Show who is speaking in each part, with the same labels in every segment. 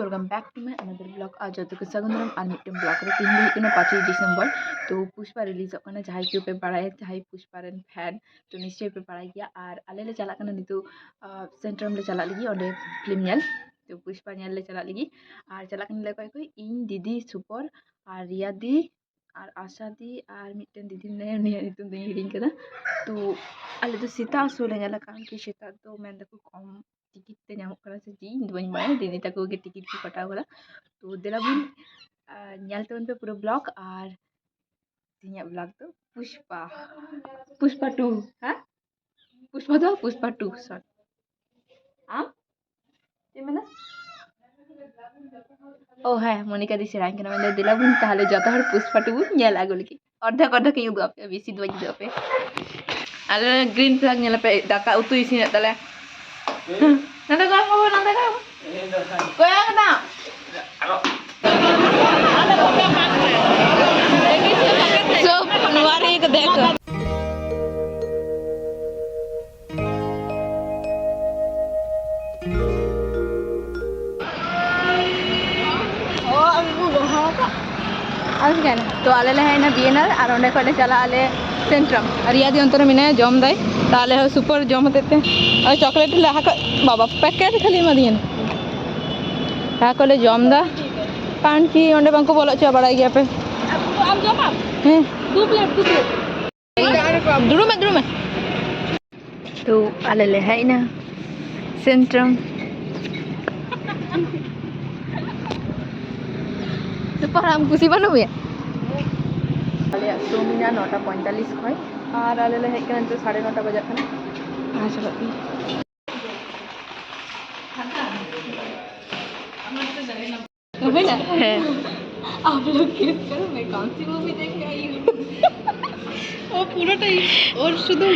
Speaker 1: Welcome back to my another blog आज जो को सगुनम और मिट्टन ब्लॉग रे तीन हुई कनो 5 दिसंबर तो पुष्पा रिलीज होना जहां क्यों पे पढ़ाए जहां पुष्पा रन फैन तो निश्चय पे पढ़ाई गया और आले ले चला कना नितु सेंटर में ले चला लगी और फिल्म नेल तो पुष्पा नेल ले चला लगी और चला कना ले कोई इन दीदी सुपर और रिया दी और आशा दी और मिट्टन दीदी ने नितु दे हिडिंग कदा तो आले तो सीता सो ले नेला कारण कि सीता तो मैं देखो कम टिकट ते नामक करा से जी बन बाय दीदी तक के टिकट को कटाव करा तो देलाबुन ᱧᱮᱞ ᱛᱟᱵᱚᱱ ᱯᱮ ᱯᱩᱨᱟᱹ ब्लॉग और ᱤᱧᱟᱹᱜ ब्लॉग तो पुष्पा 2 हां पुष्पा 2 शॉर्ट आम ᱪᱮᱫ ᱢᱮᱱᱟ ओ है मोनिका दी सेराइन कना मैं देलाबुन ताहले जतो हर पुष्पा 2 ᱧᱮᱞ ᱟᱜᱩ ᱞᱟᱹᱜᱤᱫ ᱚᱨধᱮᱠ ᱤᱧ ᱩᱫᱩᱜ ᱟᱯᱮ ᱵᱮᱥᱤ ᱫᱚ ᱵᱟᱹᱧ ᱩᱫᱩᱜ ᱟᱯᱮ ᱟᱞᱮ ᱜᱨᱤᱱ ᱯᱷᱞᱟᱜ ᱧᱮᱞ ᱟᱯᱮ ᱫᱟᱠᱟ ᱩᱛᱩ ᱤᱥᱤᱱᱮᱫ ᱛᱟᱞᱮ नंदे का खबर नंदे का कोया कना सब नवारी के देख तो आले ले है ना बीएनआर और ओंडे खले चला आले सेंट्रम रिया दी अंतर मिने जम दाई ताले हो सुपर जम होते और चॉकलेट ले हाक बाबा पैकेट खाली मदियन हाकले जम दा पान की ओंडे बांको बोलो चा बड़ा गया पे हम जमा हैं 2 प्लेट द्रुम में तो आले ले है ना सेंट्रम सुपर हम खुशी बनो भैया आले सोमिना 9:45 खय और आले ले हेक तो 9:30 बजे खाना आ चलो है आप लोग किस करो मैं कौन सी मूवी देख के आई हूं वो पूरा टाइम और শুধু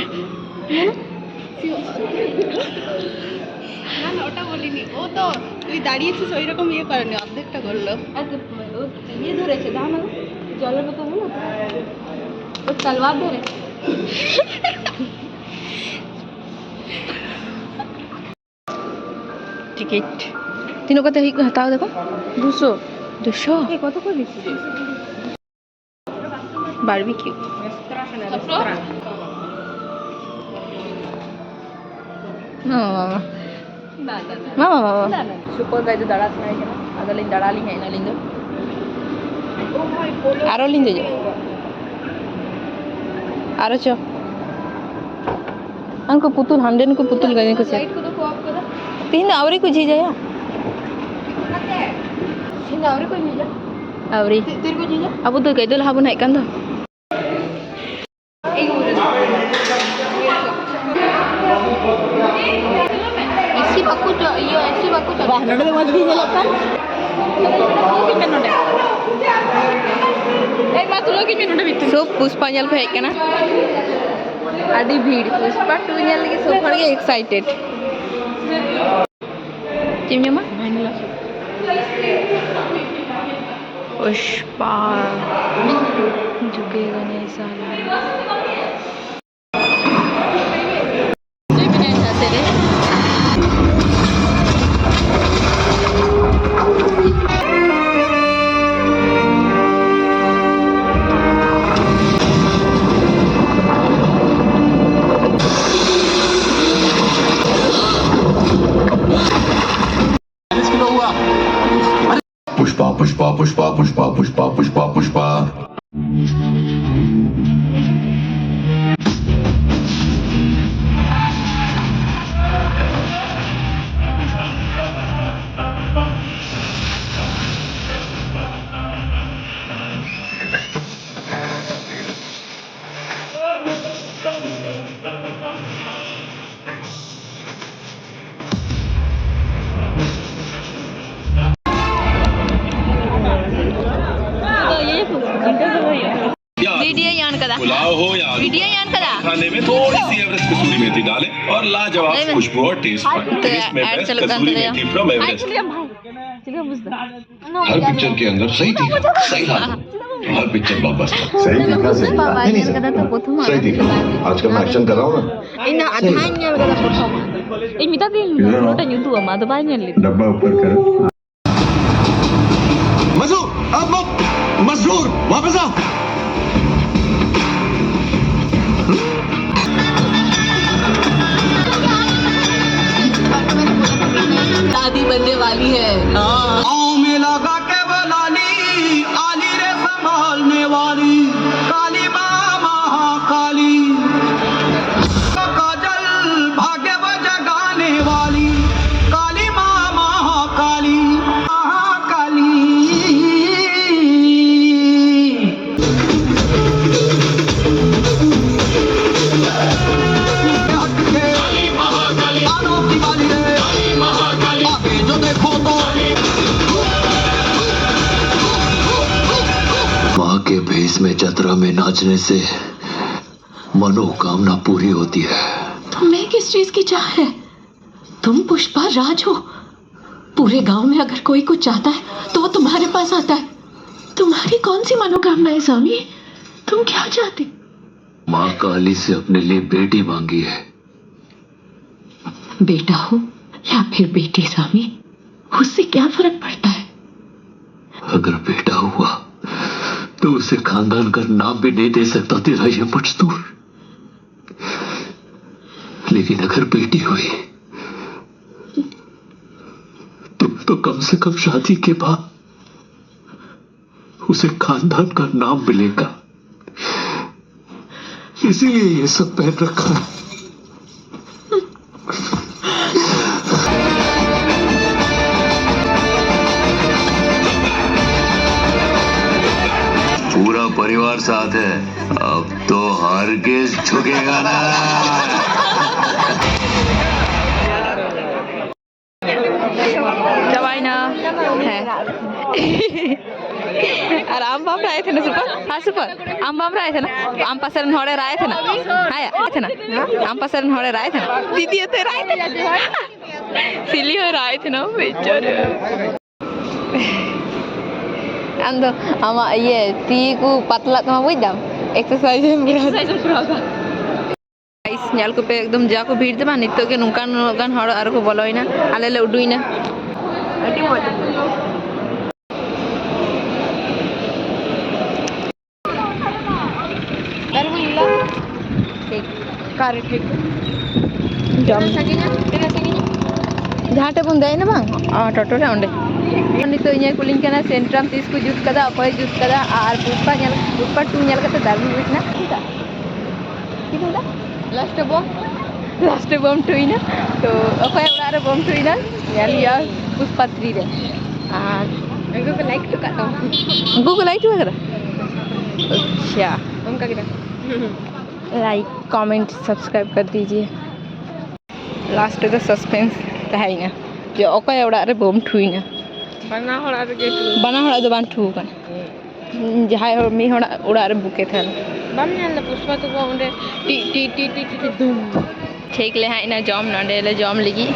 Speaker 1: না ওটা বলিনি ও তো তুই দাঁড়িয়েছিস ওই রকম ইয়ে করেনি অর্ধেকটা করলো ও ইয়ে ধরেছে দাও না জলের বোতল হলো ও তলোয়ার ধরে টিকিট तीनों कते हटाओ देखो 200 ये कत कर this barbecue mama super guide दाड़ा सुनाई है अगले दाड़ा ली है ना लिंदो आरो लिंदो जे आरो चो अंको पुतुल हमदेन को पुतुल गाने को से लाइट को तो ऑफ करा तीन आवरी को जी जाया तीन आवरी को जी जा आवरी तीर को जी जा अब तो गइदल हाबन है कान दो ऐसी बाकू जो ये ऐसी बाकू जो बाहर नडे मत भी जलता कितने नडे एक बात लोग कितने नडे बित सब पुष्पा जल पे है केना आदि भीड़ पुष्पा 2 जल के सब फड़ के एक्साइटेड चिमनीमा पुष्पा झुकेगा नहीं साला
Speaker 2: पुष्पा पुष्पा पुष्पा पुष्पा पुष्पा पुष्पा
Speaker 1: वीडियो यान कदा
Speaker 2: पुलाव हो या
Speaker 1: वीडियो यान कदा
Speaker 2: खाने में थोड़ी सी एवरेस्ट कसूरी मेथी डालें और लाजवाब खुशबू और टेस्ट टेस्ट में best kasuri methi from Everest her picture के अंदर सही थी सही था हर पिक्चर ब्लॉकबस्टर सही दिखा सही दिखा आजकल मैं एक्शन कर रहा हूं ना
Speaker 1: इन अधान ᱧᱮᱞ कदा प्रथम ᱤᱧ ᱢᱮᱛᱟ ᱫᱤᱧ ᱯᱩᱨᱟᱹᱴᱟ ᱧᱩᱫᱩᱜᱼᱟ ᱢᱟ ᱫᱚ ᱵᱟᱭ ᱧᱮᱞ ᱞᱮᱫᱟ
Speaker 2: डब्बा ऊपर करो मजदूर वापस आओ।
Speaker 1: शादी बनने वाली है।
Speaker 3: में लगा के बलाली आली रे संभालने वाली काली माँ महाकाली काजल भाग्य जगाने वाली काली माँ महाकाली महाकाली। अनोखी वाली रे आगे जो देखो तो
Speaker 2: माँ के भेष में चतरा में नाचने से मनोकामना पूरी होती है।
Speaker 4: तुम्हें किस चीज की चाह है? तुम पुष्पा राज हो। पूरे गांव में अगर कोई कुछ चाहता है तो वो तुम्हारे पास आता है। तुम्हारी कौन सी मनोकामना है स्वामी? तुम क्या चाहते?
Speaker 2: माँ काली से अपने लिए बेटी मांगी है।
Speaker 4: बेटा हो या फिर बेटी स्वामी, उससे क्या फर्क पड़ता है?
Speaker 2: अगर बेटा हुआ तो उसे खानदान का नाम भी नहीं दे सकता तेरा ये मजदूर। लेकिन अगर बेटी हुई तो कम से कम शादी के बाद उसे खानदान का नाम मिलेगा। इसीलिए ये सब पहन रखा है। पूरा परिवार साथ है, अब तो हरगिज झुकेगा ना।
Speaker 1: दवाई ना है। और आम बाम राय थे ना सुपर। हाँ सुपर आम बाम राय थे ना। आम पासरन होड़े राय थे ना। आया थे ना। आम पासरन होड़े राय थे ना। दीदी ते राय थे। सिली हो राय थे ना बेचारे। अंदो आमा ये ती को पतला तो वही दम एक्सरसाइज पूरा guys nyal ko pe ekdom ja ko bhir deba nitto ge nungkan nungkan hor ar ko boloina ale le uduina adi moj ar willa ठीक कार ठीक jam saginya jahate bun dai na bang toto re onde nitto inya kuling kana centrum tis ko jut kada akoy jut kada ar puspa 2 nyal kata darbi buchna kita last बम टुइना तो अखय उड़ा रे बम टुइना यालिया पुष्पा 3 रे आ एगो को लाइक टू काटो गो को लाइक टू करा अच्छा हम का करा लाइक कमेंट सब्सक्राइब कर दीजिए। लास्ट का सस्पेंस तहाइना जो अखय उड़ा रे बम टुइना बना होड़ा दो बान ठू कन जहाय हो मी होड़ा उड़ा रे बुके थन बम नल पुष्पा तो ओंडे टी टी टी टी टी दुम ठीक ले हाय ना जॉम नंडे ले जॉम लगी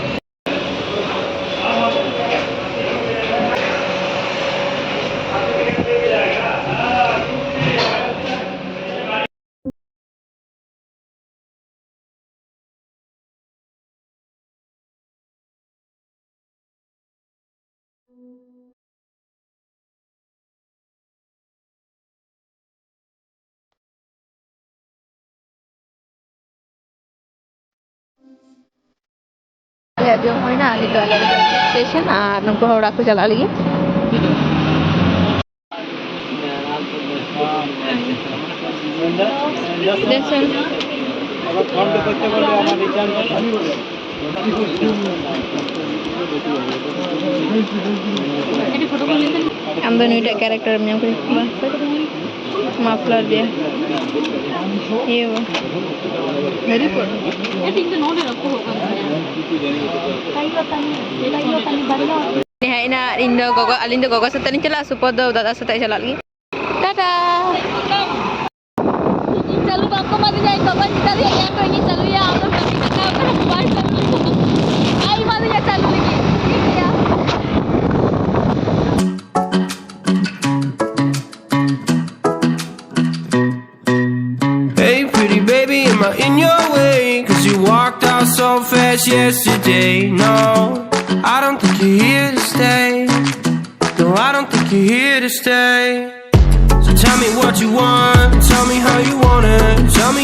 Speaker 1: जो होय ना स्टेशन और नंको होड़ा को चला लिए हम दोनों इटा कैरेक्टर में मफलर दिया ये वो वेरी गुड ये तीन नोट रखो होगा Hai na Indo gogo alindo gogo sata ni chala supodo dada sata chala lagi tada चलो आपको मत जाए कबर निकल या कोई नहीं चलो या हम लोग कभी का काम बात कर आई मत जा चलो लगी
Speaker 5: Hey pretty baby, am I in your way? 'Cause you walked out so fast yesterday. No, I don't think you're here to stay. No, I don't think you're here to stay. Tell me what you want, tell me how you want it. Tell me